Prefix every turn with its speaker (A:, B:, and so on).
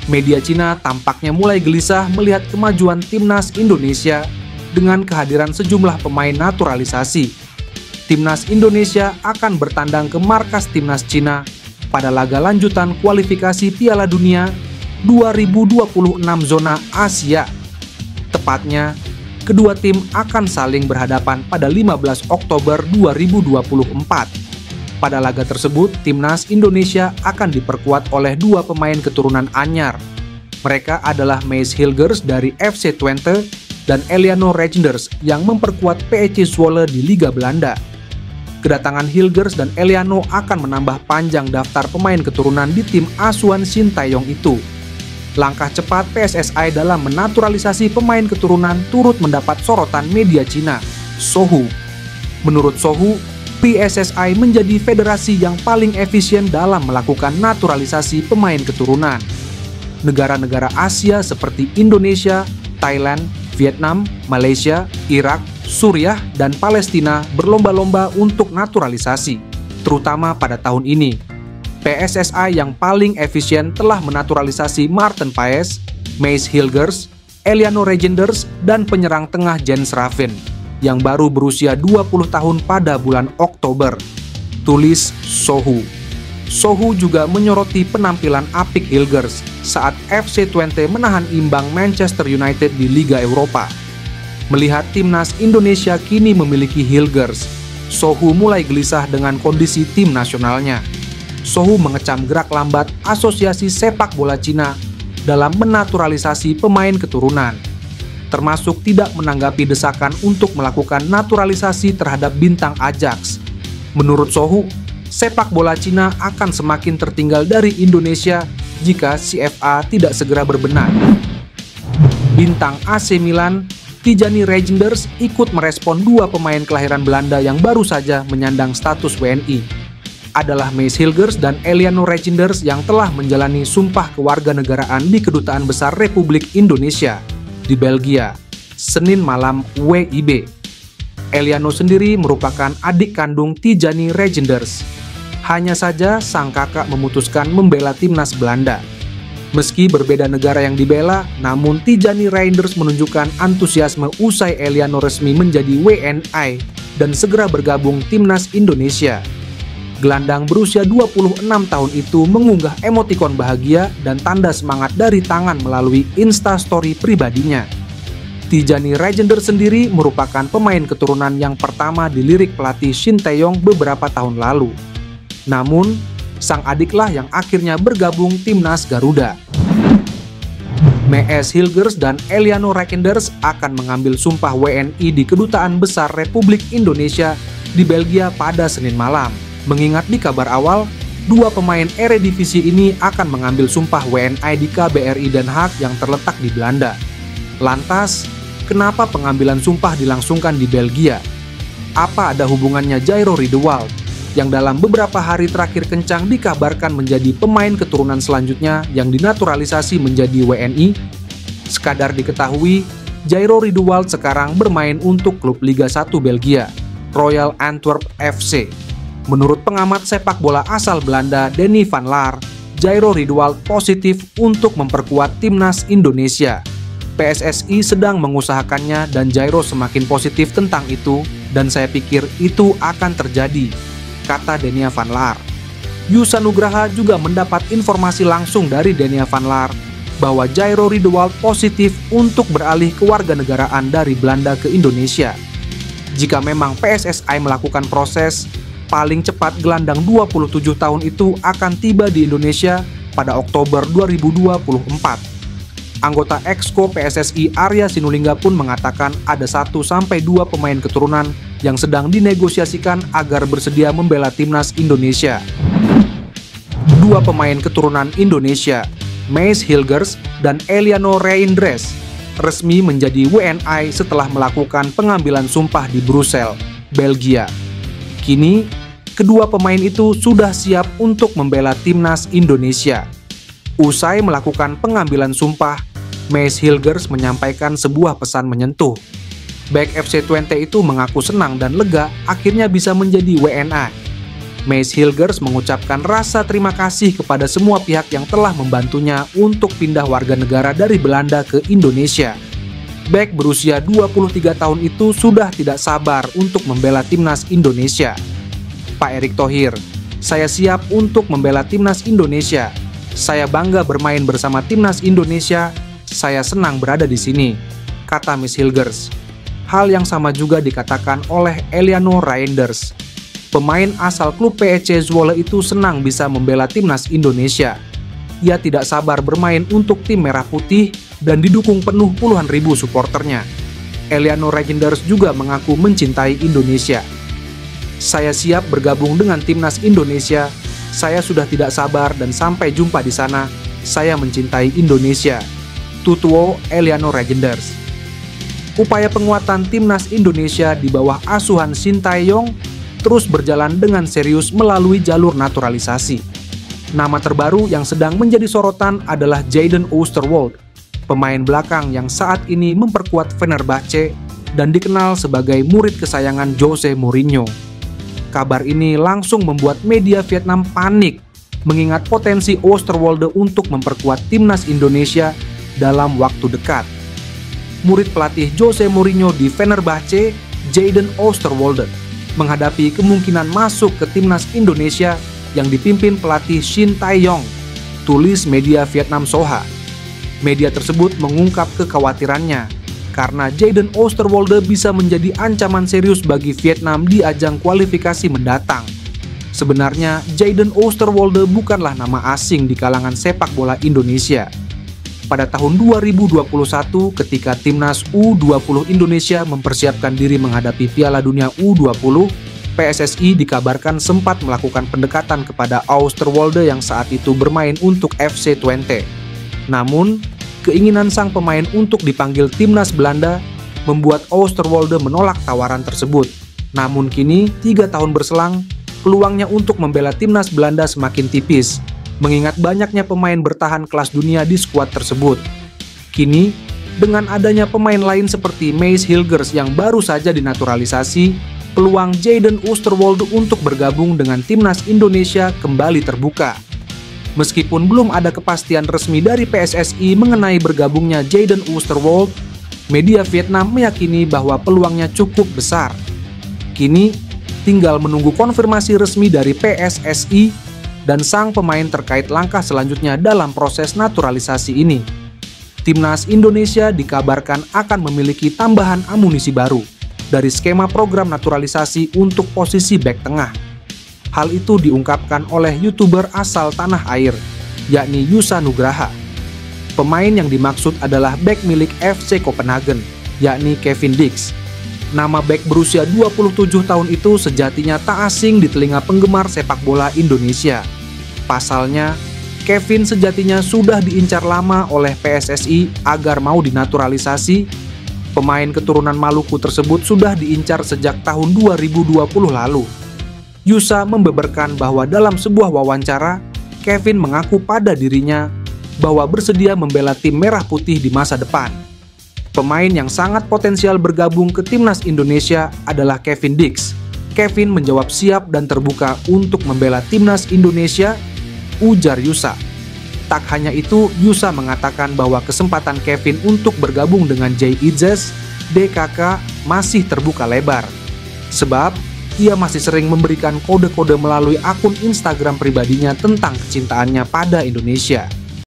A: Media Cina tampaknya mulai gelisah melihat kemajuan timnas Indonesia dengan kehadiran sejumlah pemain naturalisasi. Timnas Indonesia akan bertandang ke markas timnas Cina pada laga lanjutan kualifikasi Piala Dunia 2026 zona Asia. Tepatnya, kedua tim akan saling berhadapan pada 15 Oktober 2024. Pada laga tersebut, timnas Indonesia akan diperkuat oleh dua pemain keturunan anyar. Mereka adalah Mees Hilgers dari FC Twente dan Eliano Reijnders yang memperkuat PEC Zwolle di Liga Belanda. Kedatangan Hilgers dan Eliano akan menambah panjang daftar pemain keturunan di tim asuhan Shin Tae-yong itu. Langkah cepat PSSI dalam menaturalisasi pemain keturunan turut mendapat sorotan media Cina, Sohu. Menurut Sohu, PSSI menjadi federasi yang paling efisien dalam melakukan naturalisasi pemain keturunan. Negara-negara Asia seperti Indonesia, Thailand, Vietnam, Malaysia, Irak, Suriah, dan Palestina berlomba-lomba untuk naturalisasi, terutama pada tahun ini. PSSI yang paling efisien telah menaturalisasi Maarten Paes, Mees Hilgers, Eliano Reijnders, dan penyerang tengah Jens Raven yang baru berusia 20 tahun pada bulan Oktober, tulis Sohu. Sohu juga menyoroti penampilan apik Hilgers saat FC Twente menahan imbang Manchester United di Liga Eropa. Melihat timnas Indonesia kini memiliki Hilgers, Sohu mulai gelisah dengan kondisi tim nasionalnya. Sohu mengecam gerak lambat Asosiasi Sepak Bola Cina dalam menaturalisasi pemain keturunan, termasuk tidak menanggapi desakan untuk melakukan naturalisasi terhadap bintang Ajax. Menurut Sohu, sepak bola Cina akan semakin tertinggal dari Indonesia jika CFA tidak segera berbenah. Bintang AC Milan, Tijani Reijnders, ikut merespon dua pemain kelahiran Belanda yang baru saja menyandang status WNI. Adalah Mees Hilgers dan Eliano Reijnders yang telah menjalani sumpah kewarganegaraan di Kedutaan Besar Republik Indonesia di Belgia, Senin malam WIB. Eliano sendiri merupakan adik kandung Tijani Reijnders. Hanya saja sang kakak memutuskan membela timnas Belanda. Meski berbeda negara yang dibela, namun Tijani Reijnders menunjukkan antusiasme usai Eliano resmi menjadi WNI dan segera bergabung timnas Indonesia. Gelandang berusia 26 tahun itu mengunggah emotikon bahagia dan tanda semangat dari tangan melalui Instastory pribadinya. Tijani Reijnders sendiri merupakan pemain keturunan yang pertama dilirik pelatih Shin Tae-yong beberapa tahun lalu. Namun, sang adiklah yang akhirnya bergabung timnas Garuda. Mees Hilgers dan Eliano Reijnders akan mengambil sumpah WNI di Kedutaan Besar Republik Indonesia di Belgia pada Senin malam. Mengingat di kabar awal, dua pemain Eredivisie ini akan mengambil sumpah WNI di KBRI Den Haag yang terletak di Belanda. Lantas, kenapa pengambilan sumpah dilangsungkan di Belgia? Apa ada hubungannya Jairo Riedewald, yang dalam beberapa hari terakhir kencang dikabarkan menjadi pemain keturunan selanjutnya yang dinaturalisasi menjadi WNI? Sekadar diketahui, Jairo Riedewald sekarang bermain untuk klub Liga 1 Belgia, Royal Antwerp FC. Menurut pengamat sepak bola asal Belanda Denny van Laar, Jairo Riedewald positif untuk memperkuat timnas Indonesia. PSSI sedang mengusahakannya dan Jairo semakin positif tentang itu, dan saya pikir itu akan terjadi, kata Denny van Laar. Yusa Nugraha juga mendapat informasi langsung dari Denny van Laar bahwa Jairo Riedewald positif untuk beralih kewarganegaraan dari Belanda ke Indonesia. Jika memang PSSI melakukan proses, paling cepat gelandang 27 tahun itu akan tiba di Indonesia pada Oktober 2024. Anggota Exco PSSI Arya Sinulinga pun mengatakan ada 1-2 pemain keturunan yang sedang dinegosiasikan agar bersedia membela timnas Indonesia. Dua pemain keturunan Indonesia, Mees Hilgers dan Eliano Reijnders, resmi menjadi WNI setelah melakukan pengambilan sumpah di Brussels, Belgia. Kini, kedua pemain itu sudah siap untuk membela timnas Indonesia. Usai melakukan pengambilan sumpah, Mees Hilgers menyampaikan sebuah pesan menyentuh. Back FC Twente itu mengaku senang dan lega akhirnya bisa menjadi WNI. Mace Hilgers mengucapkan rasa terima kasih kepada semua pihak yang telah membantunya untuk pindah warga negara dari Belanda ke Indonesia. Bek berusia 23 tahun itu sudah tidak sabar untuk membela timnas Indonesia. Pak Erick Thohir, saya siap untuk membela timnas Indonesia. Saya bangga bermain bersama timnas Indonesia. Saya senang berada di sini, kata Miss Hilgers. Hal yang sama juga dikatakan oleh Eliano Reinders. Pemain asal klub PEC Zwolle itu senang bisa membela timnas Indonesia. Ia tidak sabar bermain untuk tim Merah Putih dan didukung penuh puluhan ribu suporternya. Eliano Reinders juga mengaku mencintai Indonesia. Saya siap bergabung dengan timnas Indonesia. Saya sudah tidak sabar dan sampai jumpa di sana. Saya mencintai Indonesia, tutuo Eliano Reinders. Upaya penguatan timnas Indonesia di bawah asuhan Shin Tae-yong terus berjalan dengan serius melalui jalur naturalisasi. Nama terbaru yang sedang menjadi sorotan adalah Jadon Oosterwolde, pemain belakang yang saat ini memperkuat Fenerbahce dan dikenal sebagai murid kesayangan Jose Mourinho. Kabar ini langsung membuat media Vietnam panik, mengingat potensi Oosterwolde untuk memperkuat timnas Indonesia dalam waktu dekat. Murid pelatih Jose Mourinho di Fenerbahce, Jadon Oosterwolde, menghadapi kemungkinan masuk ke timnas Indonesia yang dipimpin pelatih Shin Tae-yong, tulis media Vietnam Soha. Media tersebut mengungkap kekhawatirannya karena Jadon Oosterwolde bisa menjadi ancaman serius bagi Vietnam di ajang kualifikasi mendatang. Sebenarnya, Jadon Oosterwolde bukanlah nama asing di kalangan sepak bola Indonesia. Pada tahun 2021, ketika timnas U20 Indonesia mempersiapkan diri menghadapi Piala Dunia U20, PSSI dikabarkan sempat melakukan pendekatan kepada Oosterwolde yang saat itu bermain untuk FC Twente. Namun, keinginan sang pemain untuk dipanggil timnas Belanda membuat Oosterwolde menolak tawaran tersebut. Namun kini, 3 tahun berselang, peluangnya untuk membela timnas Belanda semakin tipis, mengingat banyaknya pemain bertahan kelas dunia di skuad tersebut. Kini, dengan adanya pemain lain seperti Mace Hilgers yang baru saja dinaturalisasi, peluang Jadon Oosterwolde untuk bergabung dengan timnas Indonesia kembali terbuka. Meskipun belum ada kepastian resmi dari PSSI mengenai bergabungnya Jadon Oosterwolde, media Vietnam meyakini bahwa peluangnya cukup besar. Kini, tinggal menunggu konfirmasi resmi dari PSSI dan sang pemain terkait langkah selanjutnya dalam proses naturalisasi ini. Timnas Indonesia dikabarkan akan memiliki tambahan amunisi baru dari skema program naturalisasi untuk posisi bek tengah. Hal itu diungkapkan oleh YouTuber asal tanah air, yakni Yusa Nugraha. Pemain yang dimaksud adalah bek milik FC Copenhagen, yakni Kevin Dix. Nama bek berusia 27 tahun itu sejatinya tak asing di telinga penggemar sepak bola Indonesia. Pasalnya, Kevin sejatinya sudah diincar lama oleh PSSI agar mau dinaturalisasi. Pemain keturunan Maluku tersebut sudah diincar sejak tahun 2020 lalu. Yusa membeberkan bahwa dalam sebuah wawancara, Kevin mengaku pada dirinya bahwa bersedia membela tim Merah Putih di masa depan. Pemain yang sangat potensial bergabung ke timnas Indonesia adalah Kevin Dix. Kevin menjawab siap dan terbuka untuk membela timnas Indonesia, ujar Yusa. Tak hanya itu, Yusa mengatakan bahwa kesempatan Kevin untuk bergabung dengan JIZES DKK masih terbuka lebar. Sebab, ia masih sering memberikan kode-kode melalui akun Instagram pribadinya tentang kecintaannya pada Indonesia.